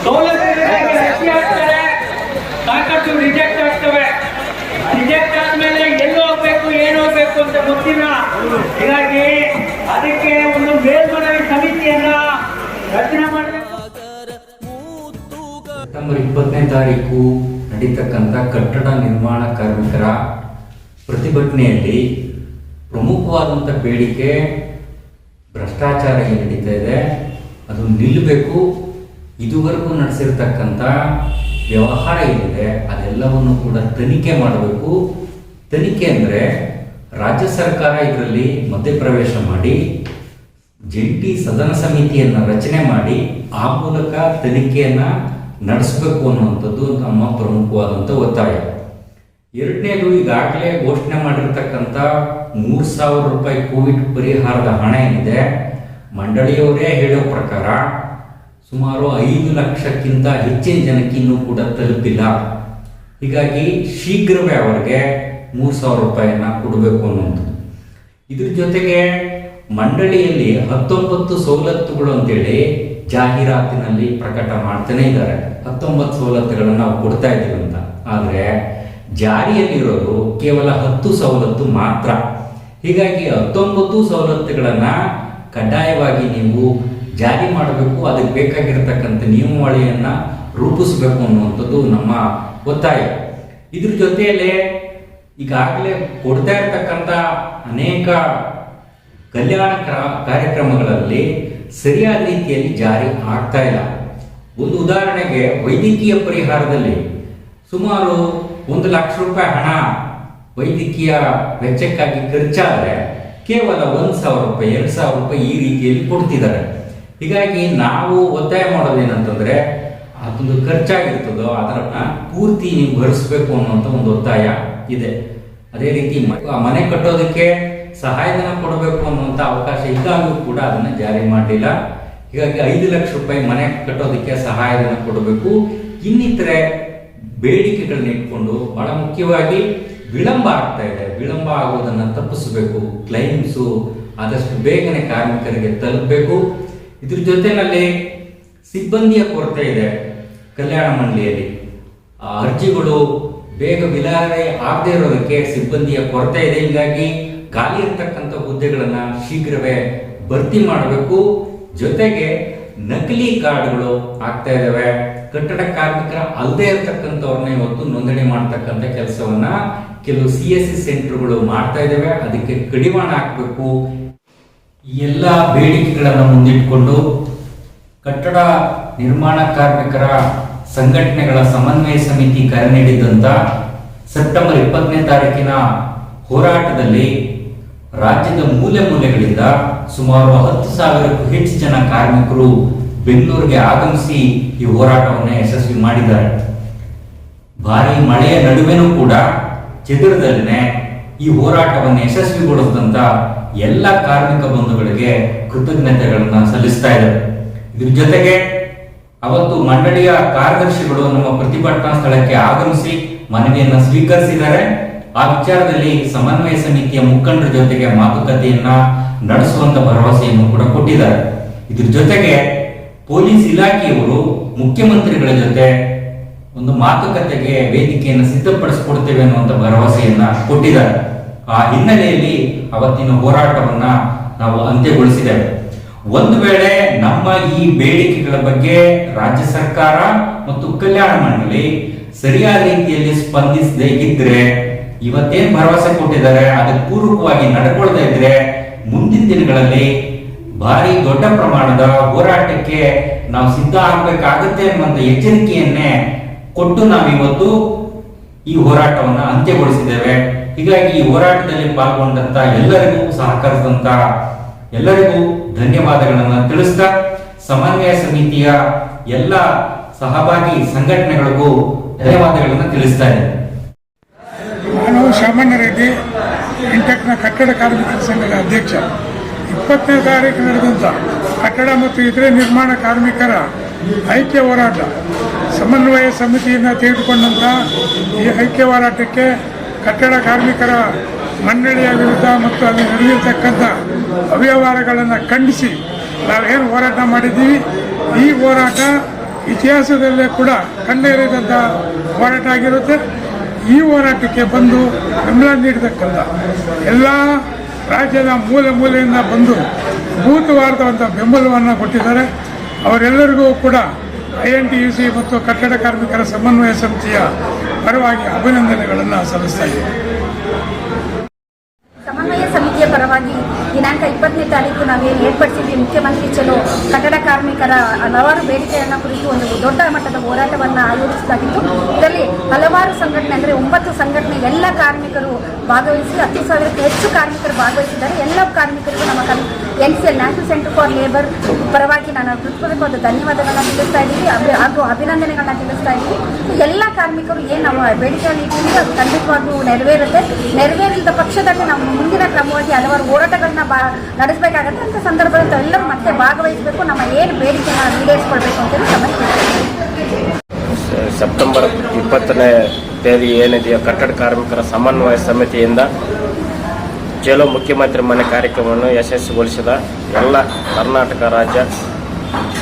ಸೌಲಭ್ಯಗಳಿಗೆ ಅರ್ಜಿ ಹಾಕ್ತಾರೆ, ಸಾಕಷ್ಟು ರಿಜೆಕ್ಟ್ ಆಗ್ತವೆ. ರಿಜೆಕ್ಟ್ ಆದ್ಮೇಲೆ ಎಲ್ಲಿ ಹೋಗ್ಬೇಕು ಏನು ಹೋಗ್ಬೇಕು ಅಂತ ಗೊತ್ತಿಲ್ಲ. ಹೀಗಾಗಿ ಅದಕ್ಕೆ ಒಂದು ಮೇಲ್ಮನವಿ ಸಮಿತಿಯನ್ನ ರಚನೆ ಮಾಡಬೇಕು. ಸೆಪ್ಟೆಂಬರ್ 20ನೇ ತಾರೀಕು ನಡೀತಕ್ಕಂಥ ಕಟ್ಟಡ ನಿರ್ಮಾಣ ಕಾರ್ಮಿಕರ ಪ್ರತಿಭಟನೆಯಲ್ಲಿ ಪ್ರಮುಖವಾದಂಥ ಬೇಡಿಕೆ ಭ್ರಷ್ಟಾಚಾರ ಏನು ನಡೀತಾ ಇದೆ ಅದು ನಿಲ್ಲಬೇಕು. ಇದುವರೆಗೂ ನಡೆಸಿರ್ತಕ್ಕಂಥ ವ್ಯವಹಾರ ಏನಿದೆ ಅದೆಲ್ಲವನ್ನು ಕೂಡ ತನಿಖೆ ಮಾಡಬೇಕು. ತನಿಖೆ ಅಂದರೆ ರಾಜ್ಯ ಸರ್ಕಾರ ಇದರಲ್ಲಿ ಮಧ್ಯಪ್ರವೇಶ ಮಾಡಿ ಜಂಟಿ ಸದನ ಸಮಿತಿಯನ್ನು ರಚನೆ ಮಾಡಿ ಆ ಮೂಲಕ ತನಿಖೆಯನ್ನು ನಡೆಸಬೇಕು ಅನ್ನುವಂಥದ್ದು ನಮ್ಮ ಪ್ರಮುಖವಾದಂಥ ಒತ್ತಾಯ. ಎರಡನೇದು, ಈಗಾಗಲೇ ಘೋಷಣೆ ಮಾಡಿರ್ತಕ್ಕಂಥ 3,000 ರೂಪಾಯಿ ಕೋವಿಡ್ ಪರಿಹಾರದ ಹಣ ಏನಿದೆ, ಮಂಡಳಿಯವರೇ ಹೇಳೋ ಪ್ರಕಾರ ಸುಮಾರು 5 ಲಕ್ಷಕ್ಕಿಂತ ಹೆಚ್ಚಿನ ಜನಕ್ಕೆ ಇನ್ನೂ ಕೂಡ ತಲುಪಿಲ್ಲ. ಹೀಗಾಗಿ ಶೀಘ್ರವೇ ಅವರಿಗೆ 3,000 ರೂಪಾಯಿಯನ್ನು ಕೊಡಬೇಕು ಅನ್ನುವಂಥದ್ದು. ಇದ್ರ ಜೊತೆಗೆ ಮಂಡಳಿಯಲ್ಲಿ 19 ಸವಲತ್ತುಗಳು ಅಂತೇಳಿ ಜಾಹೀರಾತಿನಲ್ಲಿ ಪ್ರಕಟ ಮಾಡ್ತಾನೆ ಇದ್ದಾರೆ. 19 ಸವಲತ್ತುಗಳನ್ನು ನಾವು ಕೊಡ್ತಾ ಇದ್ದೀವಿ ಅಂತ. ಆದರೆ ಜಾರಿಯಲ್ಲಿರೋದು ಕೇವಲ 10 ಸವಲತ್ತು ಮಾತ್ರ. ಹೀಗಾಗಿ 19 ಸವಲತ್ತುಗಳನ್ನು ಕಡ್ಡಾಯವಾಗಿ ನೀವು ಜಾರಿ ಮಾಡಬೇಕು, ಅದಕ್ಕೆ ಬೇಕಾಗಿರತಕ್ಕಂಥ ನಿಯಮಾವಳಿಯನ್ನು ರೂಪಿಸಬೇಕು ಅನ್ನುವಂಥದ್ದು ನಮ್ಮ ಒತ್ತಾಯ. ಇದ್ರ ಜೊತೆಯಲ್ಲೇ ಈಗಾಗಲೇ ಕೊಡ್ತಾ ಇರ್ತಕ್ಕಂಥ ಅನೇಕ ಕಲ್ಯಾಣ ಕಾರ್ಯಕ್ರಮಗಳಲ್ಲಿ ಸರಿಯಾದ ರೀತಿಯಲ್ಲಿ ಜಾರಿ ಆಗ್ತಾ ಇಲ್ಲ. ಒಂದು ಉದಾಹರಣೆಗೆ ವೈದ್ಯಕೀಯ ಪರಿಹಾರದಲ್ಲಿ ಸುಮಾರು 1 ಲಕ್ಷ ರೂಪಾಯಿ ಹಣ ವೈದ್ಯಕೀಯ ವೆಚ್ಚಕ್ಕಾಗಿ ಖರ್ಚಾದರೆ ಕೇವಲ 1,000 ರೂಪಾಯಿ 2,000 ರೂಪಾಯಿ ಈ ರೀತಿಯಲ್ಲಿ ಕೊಡ್ತಿದ್ದಾರೆ. ಹೀಗಾಗಿ ನಾವು ಒತ್ತಾಯ ಮಾಡೋದೇನಂತಂದ್ರೆ ಅದೊಂದು ಖರ್ಚಾಗಿರ್ತದೋ ಅದನ್ನ ಪೂರ್ತಿ ನೀವು ಭರಿಸಬೇಕು ಅನ್ನುವಂಥ ಒಂದು ಒತ್ತಾಯ ಇದೆ. ಅದೇ ರೀತಿ ಮನೆ ಕಟ್ಟೋದಕ್ಕೆ ಸಹಾಯಧನ ಕೊಡಬೇಕು ಅನ್ನುವಂಥ ಅವಕಾಶ ಇದ್ದಾಗೂ ಕೂಡ ಅದನ್ನು ಜಾರಿ ಮಾಡಲಿಲ್ಲ. ಹೀಗಾಗಿ 5 ಲಕ್ಷ ರೂಪಾಯಿ ಮನೆ ಕಟ್ಟೋದಕ್ಕೆ ಸಹಾಯಧನ ಕೊಡಬೇಕು. ಇನ್ನಿತರೆ ಬೇಡಿಕೆಗಳನ್ನ ಇಟ್ಕೊಂಡು ಬಹಳ ಮುಖ್ಯವಾಗಿ ವಿಳಂಬ ಆಗ್ತಾ ಇದೆ. ವಿಳಂಬ ಆಗೋದನ್ನು ತಪ್ಪಿಸಬೇಕು. ಕ್ಲೈಮ್ಸು ಆದಷ್ಟು ಬೇಗನೆ ಕಾರ್ಮಿಕರಿಗೆ ತಲುಪಬೇಕು. ಇದ್ರ ಜೊತೆಯಲ್ಲಿ ಸಿಬ್ಬಂದಿಯ ಕೊರತೆ ಇದೆ. ಕಲ್ಯಾಣ ಮಂಡಳಿಯಲ್ಲಿ ಅರ್ಜಿಗಳು ಬೇಗ ವಿಲೇವಾರಿ ಆಗದೆ ಇರೋದಕ್ಕೆ ಸಿಬ್ಬಂದಿಯ ಕೊರತೆ ಇದೆ. ಹೀಗಾಗಿ ಖಾಲಿ ಇರತಕ್ಕಂಥ ಹುದ್ದೆಗಳನ್ನು ಶೀಘ್ರವೇ ಭರ್ತಿ ಮಾಡಬೇಕು. ಜೊತೆಗೆ ನಕಲಿ ಕಾರ್ಡ್ಗಳು ಆಗ್ತಾ ಇದಾವೆ. ಕಟ್ಟಡ ಕಾರ್ಮಿಕರ ಅಲ್ಲದೆ ಇರತಕ್ಕಂಥವ್ರನ್ನ ಇವತ್ತು ನೋಂದಣಿ ಮಾಡತಕ್ಕಂಥ ಕೆಲಸವನ್ನ ಕೆಲವು CSC ಸೆಂಟರ್ಗಳು ಮಾಡ್ತಾ ಇದಾವೆ. ಅದಕ್ಕೆ ಕಡಿವಾಣ ಹಾಕಬೇಕು. ಎಲ್ಲ ಬೇಡಿಕೆಗಳನ್ನು ಮುಂದಿಟ್ಟುಕೊಂಡು ಕಟ್ಟಡ ನಿರ್ಮಾಣ ಕಾರ್ಮಿಕರ ಸಂಘಟನೆಗಳ ಸಮನ್ವಯ ಸಮಿತಿ ಕರೆ ನೀಡಿದಂತ ಸೆಪ್ಟೆಂಬರ್ 20ನೇ ತಾರೀಕಿನ ಹೋರಾಟದಲ್ಲಿ ರಾಜ್ಯದ ಮೂಲೆ ಮೂಲೆಗಳಿಂದ ಸುಮಾರು 10,000ಕ್ಕೂ ಹೆಚ್ಚು ಜನ ಕಾರ್ಮಿಕರು ಬೆಂಗಳೂರಿಗೆ ಆಗಮಿಸಿ ಈ ಹೋರಾಟವನ್ನು ಯಶಸ್ವಿ ಮಾಡಿದ್ದಾರೆ. ಭಾರಿ ಮಳೆಯ ನಡುವೆನೂ ಕೂಡ ಚದುರದಲ್ಲೇ ಈ ಹೋರಾಟವನ್ನು ಯಶಸ್ವಿಗೊಳಿಸಿದಂತ ಎಲ್ಲ ಕಾರ್ಮಿಕ ಬಂಧುಗಳಿಗೆ ಕೃತಜ್ಞತೆಗಳನ್ನು ಸಲ್ಲಿಸ್ತಾ ಇದ್ದಾರೆ. ಇದ್ರ ಜೊತೆಗೆ ಅವತ್ತು ಮಂಡಳಿಯ ಕಾರ್ಯದರ್ಶಿಗಳು ನಮ್ಮ ಪ್ರತಿಭಟನಾ ಸ್ಥಳಕ್ಕೆ ಆಗಮಿಸಿ ಮನವಿಯನ್ನ ಸ್ವೀಕರಿಸಿದ್ದಾರೆ. ಆ ವಿಚಾರದಲ್ಲಿ ಸಮನ್ವಯ ಸಮಿತಿಯ ಮುಖಂಡರ ಜೊತೆಗೆ ಮಾತುಕತೆಯನ್ನ ನಡೆಸುವಂತ ಭರವಸೆಯನ್ನು ಕೂಡ ಕೊಟ್ಟಿದ್ದಾರೆ. ಇದ್ರ ಜೊತೆಗೆ ಪೊಲೀಸ್ ಇಲಾಖೆಯವರು ಮುಖ್ಯಮಂತ್ರಿಗಳ ಜೊತೆ ಒಂದು ಮಾತುಕತೆಗೆ ವೇದಿಕೆಯನ್ನು ಸಿದ್ಧಪಡಿಸಿಕೊಡ್ತೇವೆ ಅನ್ನುವಂತ ಭರವಸೆಯನ್ನ ಕೊಟ್ಟಿದ್ದಾರೆ. ಆ ಹಿನ್ನೆಲೆಯಲ್ಲಿ ಅವತ್ತಿನ ಹೋರಾಟವನ್ನ ನಾವು ಅಂತ್ಯಗೊಳಿಸಿದ್ದೇವೆ. ಒಂದು ವೇಳೆ ನಮ್ಮ ಈ ಬೇಡಿಕೆಗಳ ಬಗ್ಗೆ ರಾಜ್ಯ ಸರ್ಕಾರ ಮತ್ತು ಕಲ್ಯಾಣ ಮಂಡಳಿ ಸರಿಯಾದ ರೀತಿಯಲ್ಲಿ ಸ್ಪಂದಿಸದೇ ಇದ್ರೆ, ಇವತ್ತೇನ್ ಭರವಸೆ ಕೊಟ್ಟಿದ್ದಾರೆ ಅದಕ್ಕೆ ಪೂರಕವಾಗಿ ನಡ್ಕೊಳ್ತಾ ಇದ್ರೆ, ಮುಂದಿನ ದಿನಗಳಲ್ಲಿ ಭಾರಿ ದೊಡ್ಡ ಪ್ರಮಾಣದ ಹೋರಾಟಕ್ಕೆ ನಾವು ಸಿದ್ಧ ಆಗಬೇಕಾಗುತ್ತೆ ಅನ್ನುವಂತ ಎಚ್ಚರಿಕೆಯನ್ನೇ ಕೊಟ್ಟು ನಾವಿವತ್ತು ಈ ಹೋರಾಟವನ್ನು ಅಂತ್ಯಗೊಳಿಸಿದ್ದೇವೆ. ಹೀಗಾಗಿ ಈ ಹೋರಾಟದಲ್ಲಿ ಪಾಲ್ಗೊಂಡಂತ ಎಲ್ಲರಿಗೂ ಸಹಕರಿಸಿದಂತ ಎಲ್ಲರಿಗೂ ಧನ್ಯವಾದಗಳನ್ನು ತಿಳಿಸ್ತಾ ಸಮನ್ವಯ ಸಮಿತಿಯ ಎಲ್ಲ ಸಹಭಾಗಿ ಸಂಘಟನೆಗಳಿಗೂ ಧನ್ಯವಾದಗಳನ್ನು ತಿಳಿಸ್ತಾ ಇದ್ದೇನೆ. ನಾನು ಸಾಮಾನ್ಯ ರೆಡ್ಡಿ ಇಂಟೆಕ್ನ ಕಟ್ಟಡ ಕಾರ್ಮಿಕರ ಸಂಘದ ಅಧ್ಯಕ್ಷ. 20ನೇ ತಾರೀಕು ನಡೆದಂಥ ಕಟ್ಟಡ ಮತ್ತು ಇತರೆ ನಿರ್ಮಾಣ ಕಾರ್ಮಿಕರ ಐಕ್ಯ ಹೋರಾಟ ಸಮನ್ವಯ ಸಮಿತಿಯಿಂದ ತೆಗೆದುಕೊಂಡಂಥ ಈ ಐಕ್ಯ ಹೋರಾಟಕ್ಕೆ ಕಟ್ಟಡ ಕಾರ್ಮಿಕರ ಮಂಡಳಿಯ ವಿರುದ್ಧ ಮತ್ತು ಅಲ್ಲಿ ನಡೆದಿರ್ತಕ್ಕಂಥ ಅವ್ಯವಹಾರಗಳನ್ನು ಖಂಡಿಸಿ ನಾವೇನು ಹೋರಾಟ ಮಾಡಿದ್ದೀವಿ, ಈ ಹೋರಾಟ ಇತಿಹಾಸದಲ್ಲೇ ಕೂಡ ಕಂಡರಿದಂಥ ಹೋರಾಟ ಆಗಿರುತ್ತೆ. ಈ ಹೋರಾಟಕ್ಕೆ ಬಂದು ಬೆಂಬಲ ನೀಡತಕ್ಕಂಥ ಎಲ್ಲ ರಾಜ್ಯದ ಮೂಲೆ ಮೂಲೆಯಿಂದ ಬಂದು ಅಭೂತವಾದಂಥ ಬೆಂಬಲವನ್ನು ಕೊಟ್ಟಿದ್ದಾರೆ. ಅವರೆಲ್ಲರಿಗೂ ಕೂಡ INTUC ಮತ್ತು ಕಟ್ಟಡ ಕಾರ್ಮಿಕರ ಸಮನ್ವಯ ಸಮಿತಿಯ ಪರವಾಗಿ ಅಭಿನಂದನೆಗಳನ್ನು ಸಲ್ಲಿಸ್ತಾ ಇದ್ದೀವಿ. ಸಮನ್ವಯ ಸಮಿತಿಯ ಪರವಾಗಿ ದಿನಾಂಕ 20ನೇ ತಾರೀಕು ನಾವೇನು ಏರ್ಪಡಿಸಿದ್ವಿ ಮುಖ್ಯಮಂತ್ರಿ ಚಲೋ ಕಟ್ಟಡ ಕಾರ್ಮಿಕರ ಹಲವಾರು ಬೇಡಿಕೆಯನ್ನು ಕುರಿತು ಒಂದು ದೊಡ್ಡ ಮಟ್ಟದ ಹೋರಾಟವನ್ನು ಆಯೋಜಿಸಲಾಗಿತ್ತು. ಇದರಲ್ಲಿ ಹಲವಾರು ಸಂಘಟನೆ ಅಂದರೆ 9 ಸಂಘಟನೆ ಎಲ್ಲ ಕಾರ್ಮಿಕರು ಭಾಗವಹಿಸಿ 10,000ಕ್ಕೂ ಹೆಚ್ಚು ಕಾರ್ಮಿಕರು ಭಾಗವಹಿಸಿದ್ದಾರೆ. ಎಲ್ಲ ಕಾರ್ಮಿಕರಿಗೂ ನಮ್ಮ NCL national centre for labour ಪರವಾಗಿ ನಾನು ಹೃತ್ಪೂರ್ವಕವಾದ ಧನ್ಯವಾದಗಳನ್ನ ತಿಳಿಸ್ತಾ ಇದ್ದೀವಿ ಹಾಗೂ ಅಭಿನಂದನೆಗಳನ್ನ ತಿಳಿಸ್ತಾ ಇದ್ದೀವಿ. ಎಲ್ಲ ಕಾರ್ಮಿಕರು ಏನು ನಾವು ಬೇಡಿಕೆಯನ್ನು ಇಟ್ಟಿದ್ದೀವಿ ಅದು ಖಂಡಿತವಾಗ್ಲೂ ನೆರವೇರುತ್ತೆ. ನೆರವೇರಿದ ಪಕ್ಷದಲ್ಲಿ ನಾವು ಮುಂದಿನ ಕ್ರಮವಾಗಿ ಹಲವಾರು ಹೋರಾಟಗಳನ್ನ ನಡೆಸಬೇಕಾಗತ್ತೆ. ಅಂತ ಸಂದರ್ಭದಲ್ಲಿ ಎಲ್ಲರೂ ಮತ್ತೆ ಭಾಗವಹಿಸಬೇಕು, ನಮ್ಮ ಏನು ಬೇಡಿಕೆನ ಈಡೇರಿಸಿಕೊಳ್ಬೇಕು ಅಂತೇಳಿ ಸೆಪ್ಟೆಂಬರ್ 20ನೇ ತೇದಿ ಏನಿದೆಯೋ ಕಟ್ಟಡ ಕಾರ್ಮಿಕರ ಸಮನ್ವಯ ಸಮಿತಿಯಿಂದ ಚಲೋ ಮುಖ್ಯಮಂತ್ರಿ ಮನೆ ಕಾರ್ಯಕ್ರಮವನ್ನು ಯಶಸ್ವಿಗೊಳಿಸಿದ ಎಲ್ಲ ಕರ್ನಾಟಕ ರಾಜ್ಯ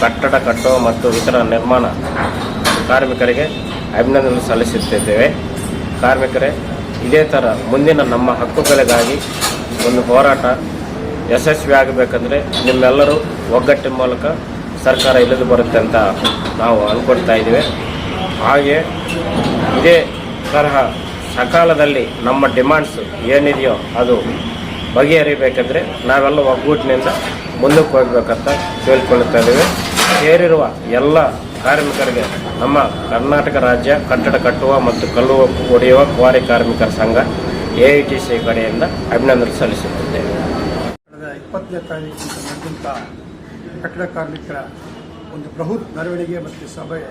ಕಟ್ಟಡ ಕಟ್ಟುವ ಮತ್ತು ಇತರ ನಿರ್ಮಾಣ ಕಾರ್ಮಿಕರಿಗೆ ಅಭಿನಂದನೆ ಸಲ್ಲಿಸುತ್ತಿದ್ದೇವೆ. ಕಾರ್ಮಿಕರೇ, ಇದೇ ಥರ ಮುಂದಿನ ನಮ್ಮ ಹಕ್ಕುಗಳಿಗಾಗಿ ಒಂದು ಹೋರಾಟ ಯಶಸ್ವಿಯಾಗಬೇಕಂದ್ರೆ ನಿಮ್ಮೆಲ್ಲರೂ ಒಗ್ಗಟ್ಟಿನ ಮೂಲಕ ಸರ್ಕಾರ ಇಳಿದು ಬರುತ್ತೆ ಅಂತ ನಾವು ಅಂದ್ಕೊಳ್ತಾ ಇದ್ದೀವಿ. ಹಾಗೆ ಇದೇ ತರಹ ಸಕಾಲದಲ್ಲಿ ನಮ್ಮ ಡಿಮಾಂಡ್ಸ್ ಏನಿದೆಯೋ ಅದು ಬಗೆಹರಿಬೇಕಂದ್ರೆ ನಾವೆಲ್ಲ ಒಗ್ಗೂಟಿನಿಂದ ಮುಂದಕ್ಕೆ ಹೋಗ್ಬೇಕಂತ ಕೇಳಿಕೊಳ್ಳುತ್ತಾ ಇದ್ದೀವಿ. ಸೇರಿರುವ ಎಲ್ಲ ಕಾರ್ಮಿಕರಿಗೆ ನಮ್ಮ ಕರ್ನಾಟಕ ರಾಜ್ಯ ಕಟ್ಟಡ ಕಟ್ಟುವ ಮತ್ತು ಕಲ್ಲು ಹೊಡೆಯುವ ಕ್ವಾರಿ ಕಾರ್ಮಿಕರ ಸಂಘ AITC ಕಡೆಯಿಂದ ಅಭಿನಂದನೆ ಸಲ್ಲಿಸುತ್ತಿದ್ದೇವೆ. 20ನೇ ತಾರೀಕು ನಡೆದಂಥ ಕಟ್ಟಡ ಕಾರ್ಮಿಕರ ಒಂದು ಬೃಹತ್ ಮೆರವಣಿಗೆ ಮತ್ತು ಸಭೆ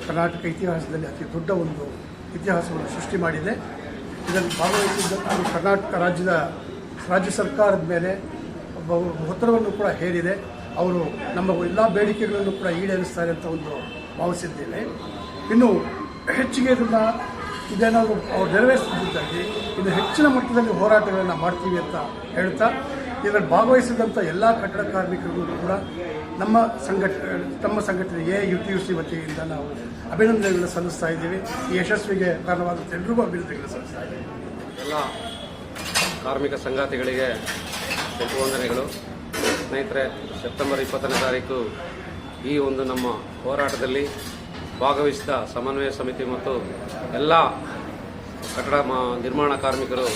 ಕರ್ನಾಟಕ ಇತಿಹಾಸದಲ್ಲಿ ಅತಿ ದೊಡ್ಡ ಒಂದು ಇತಿಹಾಸವನ್ನು ಸೃಷ್ಟಿ ಮಾಡಿದೆ. ಇದರಲ್ಲಿ ಭಾಗವಹಿಸಿದ್ದ ಕರ್ನಾಟಕ ರಾಜ್ಯ ಸರ್ಕಾರದ ಮೇಲೆ ಒತ್ತಡವನ್ನು ಕೂಡ ಹೇರಿದೆ. ಅವರು ನಮ್ಮ ಎಲ್ಲ ಬೇಡಿಕೆಗಳನ್ನು ಕೂಡ ಈಡೇರಿಸ್ತಾರೆ ಅಂತ ಒಂದು ಭಾವಿಸಿದ್ದೇವೆ. ಇನ್ನು ಹೆಚ್ಚಿಗೆ ಇದೇನಾದರೂ ಅವ್ರು ನೆರವೇರಿಸಿದ್ದಾಗಿ ಇನ್ನು ಹೆಚ್ಚಿನ ಮಟ್ಟದಲ್ಲಿ ಹೋರಾಟಗಳನ್ನು ಮಾಡ್ತೀವಿ ಅಂತ ಹೇಳ್ತಾ ಇದರಲ್ಲಿ ಭಾಗವಹಿಸಿದಂಥ ಎಲ್ಲ ಕಟ್ಟಡ ಕಾರ್ಮಿಕರಿಗೂ ಕೂಡ ನಮ್ಮ ಸಂಘಟನೆ AITUC ವತಿಯಿಂದ ನಾವು ಅಭಿನಂದನೆಗಳನ್ನು ಸಲ್ಲಿಸ್ತಾ ಇದ್ದೀವಿ. ಈ ಯಶಸ್ವಿಗೆ ಕಾರಣವಾದಂಥ ಎಲ್ರಿಗೂ ಅಭಿನಂದನೆಗಳನ್ನು ಸಲ್ಲಿಸ್ತಾ ಇದ್ದೀವಿ. ಎಲ್ಲ ಕಾರ್ಮಿಕ ಸಂಗಾತಿಗಳಿಗೆ ಶುಭವಂದನೆಗಳು. ಸ್ನೇಹಿತರೆ, ಸೆಪ್ಟೆಂಬರ್ 20ನೇ ತಾರೀಕು ಈ ಒಂದು ನಮ್ಮ ಹೋರಾಟದಲ್ಲಿ ಭಾಗವಹಿಸಿದ ಸಮನ್ವಯ ಸಮಿತಿ ಮತ್ತು ಎಲ್ಲ ಕಟ್ಟಡ ನಿರ್ಮಾಣ ಕಾರ್ಮಿಕರು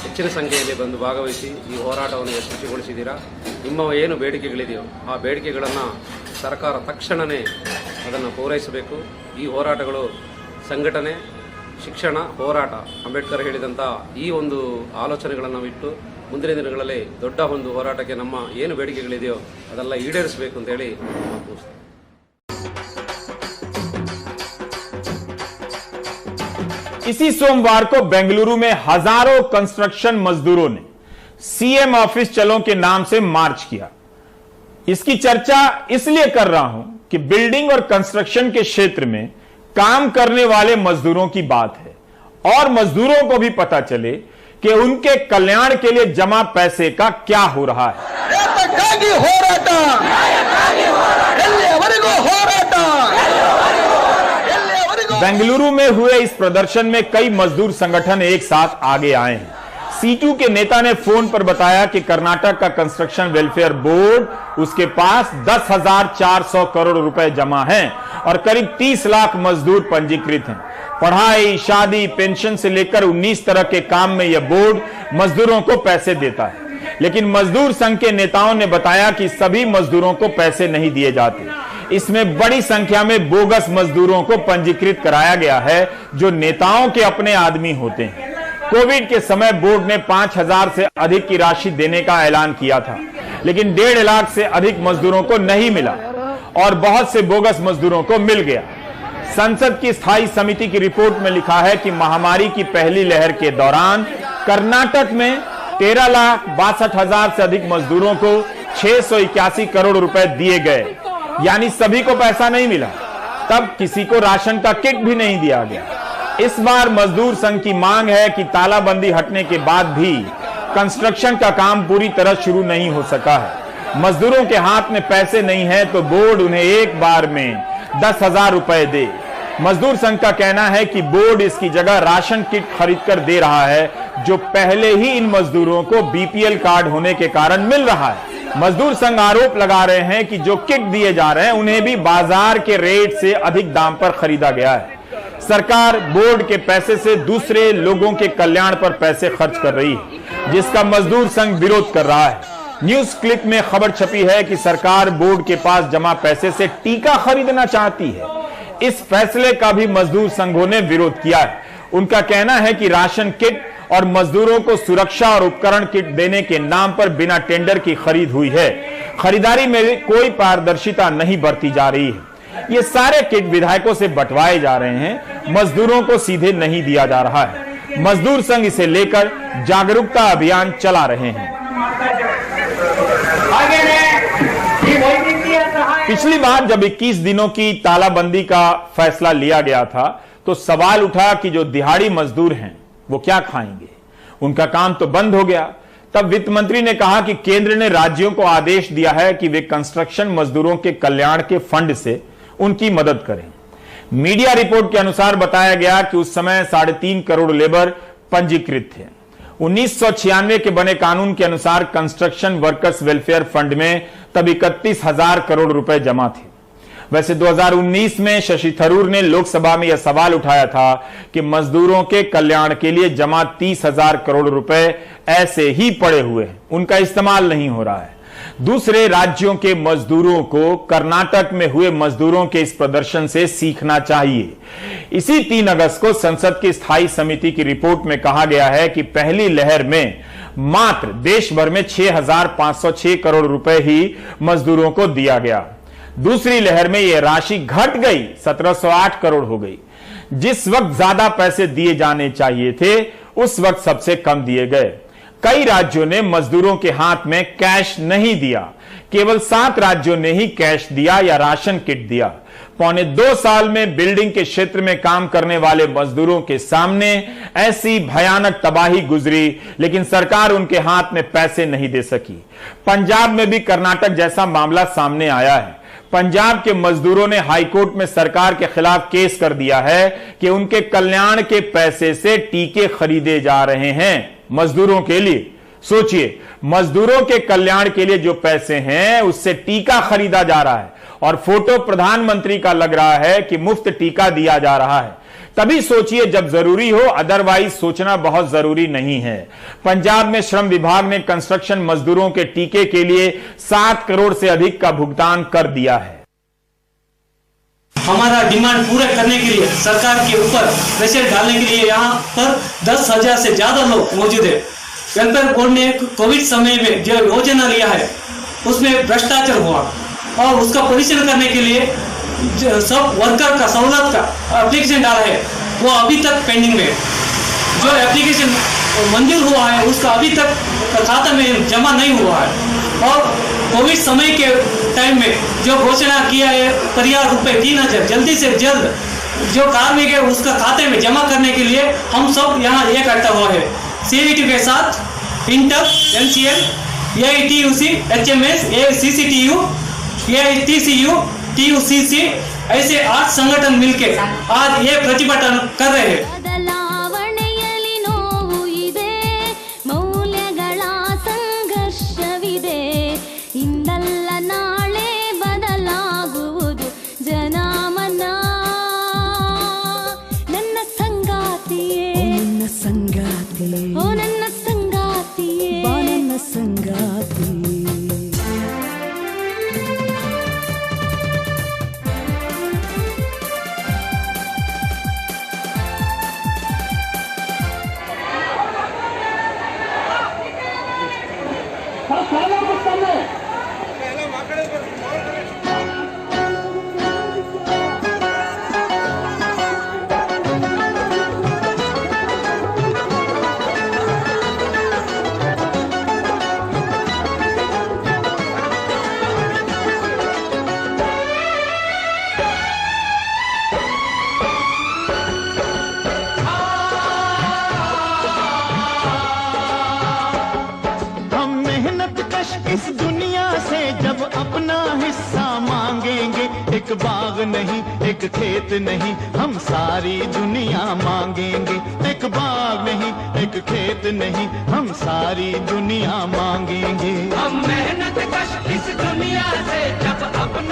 ಹೆಚ್ಚಿನ ಸಂಖ್ಯೆಯಲ್ಲಿ ಬಂದು ಭಾಗವಹಿಸಿ ಈ ಹೋರಾಟವನ್ನು ಯಶಸ್ವಿಗೊಳಿಸಿದ್ದೀರಾ. ನಿಮ್ಮ ಏನು ಬೇಡಿಕೆಗಳಿದೆಯೋ ಆ ಬೇಡಿಕೆಗಳನ್ನು ಸರ್ಕಾರ ತಕ್ಷಣವೇ ಅದನ್ನು ಪೂರೈಸಬೇಕು. ಈ ಹೋರಾಟಗಳು ಸಂಘಟನೆ, ಶಿಕ್ಷಣ, ಹೋರಾಟ, ಅಂಬೇಡ್ಕರ್ ಹೇಳಿದಂಥ ಈ ಒಂದು ಆಲೋಚನೆಗಳನ್ನು ಇಟ್ಟು ಮುಂದಿನ ದಿನಗಳಲ್ಲಿ ದೊಡ್ಡ ಒಂದು ಹೋರಾಟಕ್ಕೆ ನಮ್ಮ ಏನು ಬೇಡಿಕೆಗಳಿದೆಯೋ ಅದೆಲ್ಲ ಈಡೇರಿಸಬೇಕು ಅಂತೇಳಿ ಮಾತು. इसी सोमवार को बेंगलुरु में हजारों कंस्ट्रक्शन मजदूरों ने सीएम ऑफिस चलो के नाम से मार्च किया। इसकी चर्चा इसलिए कर रहा हूं कि बिल्डिंग और कंस्ट्रक्शन के क्षेत्र में काम करने वाले मजदूरों की बात है और मजदूरों को भी पता चले कि उनके कल्याण के लिए जमा पैसे का क्या हो रहा है। बेंगलुरु में हुए इस प्रदर्शन में कई मजदूर संगठन एक साथ आगे आए हैं। सीटू के नेता ने फोन पर बताया कि कर्नाटक का कंस्ट्रक्शन वेलफेयर बोर्ड, उसके पास 10,400 करोड़ रुपए जमा हैं और करीब 30 लाख मजदूर पंजीकृत हैं। पढ़ाई, शादी, पेंशन से लेकर 19 तरह के काम में यह बोर्ड मजदूरों को पैसे देता है। लेकिन मजदूर संघ के नेताओं ने बताया कि सभी मजदूरों को पैसे नहीं दिए जाते। इसमें बड़ी संख्या में बोगस मजदूरों को पंजीकृत कराया गया है जो नेताओं के अपने आदमी होते हैं। कोविड के समय बोर्ड ने 5,000 से अधिक की राशि देने का ऐलान किया था, लेकिन 1.5 लाख से अधिक मजदूरों को नहीं मिला और बहुत से बोगस मजदूरों को मिल गया। संसद की स्थायी समिति की रिपोर्ट में लिखा है कि महामारी की पहली लहर के दौरान कर्नाटक में 13,62,000 से अधिक मजदूरों को 681 करोड़ रुपए दिए गए, यानी सभी को पैसा नहीं मिला। तब किसी को राशन का किट भी नहीं दिया गया। इस बार मजदूर संघ की मांग है कि तालाबंदी हटने के बाद भी कंस्ट्रक्शन का काम पूरी तरह शुरू नहीं हो सका है। मजदूरों के हाथ में पैसे नहीं है तो बोर्ड उन्हें एक बार में 10,000 रुपए दे। मजदूर संघ का कहना है कि बोर्ड इसकी जगह राशन किट खरीद कर दे रहा है, जो पहले ही इन मजदूरों को बीपीएल कार्ड होने के कारण मिल रहा है। मजदूर संघ आरोप लगा रहे हैं कि जो किट दिए जा रहे हैं उन्हें भी बाजार के रेट से अधिक दाम पर खरीदा गया है। सरकार बोर्ड के पैसे से दूसरे लोगों के कल्याण पर पैसे खर्च कर रही है, जिसका मजदूर संघ विरोध कर रहा है। न्यूज क्लिप में खबर छपी है कि सरकार बोर्ड के पास जमा पैसे से टीका खरीदना चाहती है। इस फैसले का भी मजदूर संघों ने विरोध किया है। उनका कहना है कि राशन किट और मजदूरों को सुरक्षा और उपकरण किट देने के नाम पर बिना टेंडर की खरीद हुई है। खरीदारी में कोई पारदर्शिता नहीं बरती जा रही है। ये सारे किट विधायकों से बंटवाए जा रहे हैं, मजदूरों को सीधे नहीं दिया जा रहा है। मजदूर संघ इसे लेकर जागरूकता अभियान चला रहे हैं। पिछली बार जब 21 दिनों की तालाबंदी का फैसला लिया गया था तो सवाल उठा कि जो दिहाड़ी मजदूर हैं वो क्या खाएंगे, उनका काम तो बंद हो गया। तब वित्त मंत्री ने कहा कि केंद्र ने राज्यों को आदेश दिया है कि वे कंस्ट्रक्शन मजदूरों के कल्याण के फंड से उनकी मदद करें। मीडिया रिपोर्ट के अनुसार बताया गया कि उस समय 3.5 करोड़ लेबर पंजीकृत थे। 1996 के बने कानून के अनुसार कंस्ट्रक्शन वर्कर्स वेलफेयर फंड में तब 31,000 करोड़ रुपए जमा थे। वैसे 2019 में शशि थरूर ने लोकसभा में यह सवाल उठाया था कि मजदूरों के कल्याण के लिए जमा 30,000 करोड़ रुपए ऐसे ही पड़े हुए हैं, उनका इस्तेमाल नहीं हो रहा है। दूसरे राज्यों के मजदूरों को कर्नाटक में हुए मजदूरों के इस प्रदर्शन से सीखना चाहिए। इसी 3 अगस्त को संसद की स्थायी समिति की रिपोर्ट में कहा गया है कि पहली लहर में मात्र देश भर में 6,506 करोड़ रुपए ही मजदूरों को दिया गया। दूसरी लहर में यह राशि घट गई, 1,708 करोड़ हो गई। जिस वक्त ज्यादा पैसे दिए जाने चाहिए थे उस वक्त सबसे कम दिए गए। कई राज्यों ने मजदूरों के हाथ में कैश नहीं दिया। केवल 7 राज्यों ने ही कैश दिया या राशन किट दिया। पौने 2 साल में बिल्डिंग के क्षेत्र में काम करने वाले मजदूरों के सामने ऐसी भयानक तबाही गुजरी, लेकिन सरकार उनके हाथ में पैसे नहीं दे सकी। पंजाब में भी कर्नाटक जैसा मामला सामने आया है। पंजाब के मजदूरों ने हाईकोर्ट में सरकार के खिलाफ केस कर दिया है कि उनके कल्याण के पैसे से टीके खरीदे जा रहे हैं मजदूरों के लिए। सोचिए, मजदूरों के कल्याण के लिए जो पैसे हैं उससे टीका खरीदा जा रहा है और फोटो प्रधानमंत्री का लग रहा है कि मुफ्त टीका दिया जा रहा है। तभी सोचिए जब जरूरी हो, अदरवाइज सोचना बहुत जरूरी नहीं है। पंजाब में श्रम विभाग ने कंस्ट्रक्शन मजदूरों के टीके के लिए 7 करोड़ से अधिक का भुगतान कर दिया है। हमारा डिमांड पूरा करने के लिए सरकार के ऊपर प्रेशर डालने के लिए यहाँ पर 10,000 से ज्यादा लोग मौजूद है। वेलफेयर बोर्ड ने कोविड समय में जो योजना लिया है उसमें भ्रष्टाचार हुआ और उसका परीक्षण करने के लिए सब वर्कर का सहूलत का एप्लीकेशन डाला है, वो अभी तक पेंडिंग में। जो एप्लीकेशन मंजूर हुआ है उसका अभी तक खाता में जमा नहीं हुआ है। और कोविड समय के टाइम में जो घोषणा किया है परिहार रुपए 3,000 जल्दी से जल्द जो कार्मिक है उसका खाते में जमा करने के लिए हम सब यहाँ इकट्ठा हुआ है। CVT के साथ inter, NCL, AITUC, HMS, ACCTU, AITCU, TUCC ऐसे 8 संगठन मिलकर आज ये प्रतिभटन कर रहे हैं। इस दुनिया से जब अपना हिस्सा मांगेंगे, एक बाग नहीं एक खेत नहीं हम सारी दुनिया मांगेंगे। एक बाग नहीं एक खेत नहीं हम सारी दुनिया मांगेंगे। हम मेहनत कश इस दुनिया से जब अपना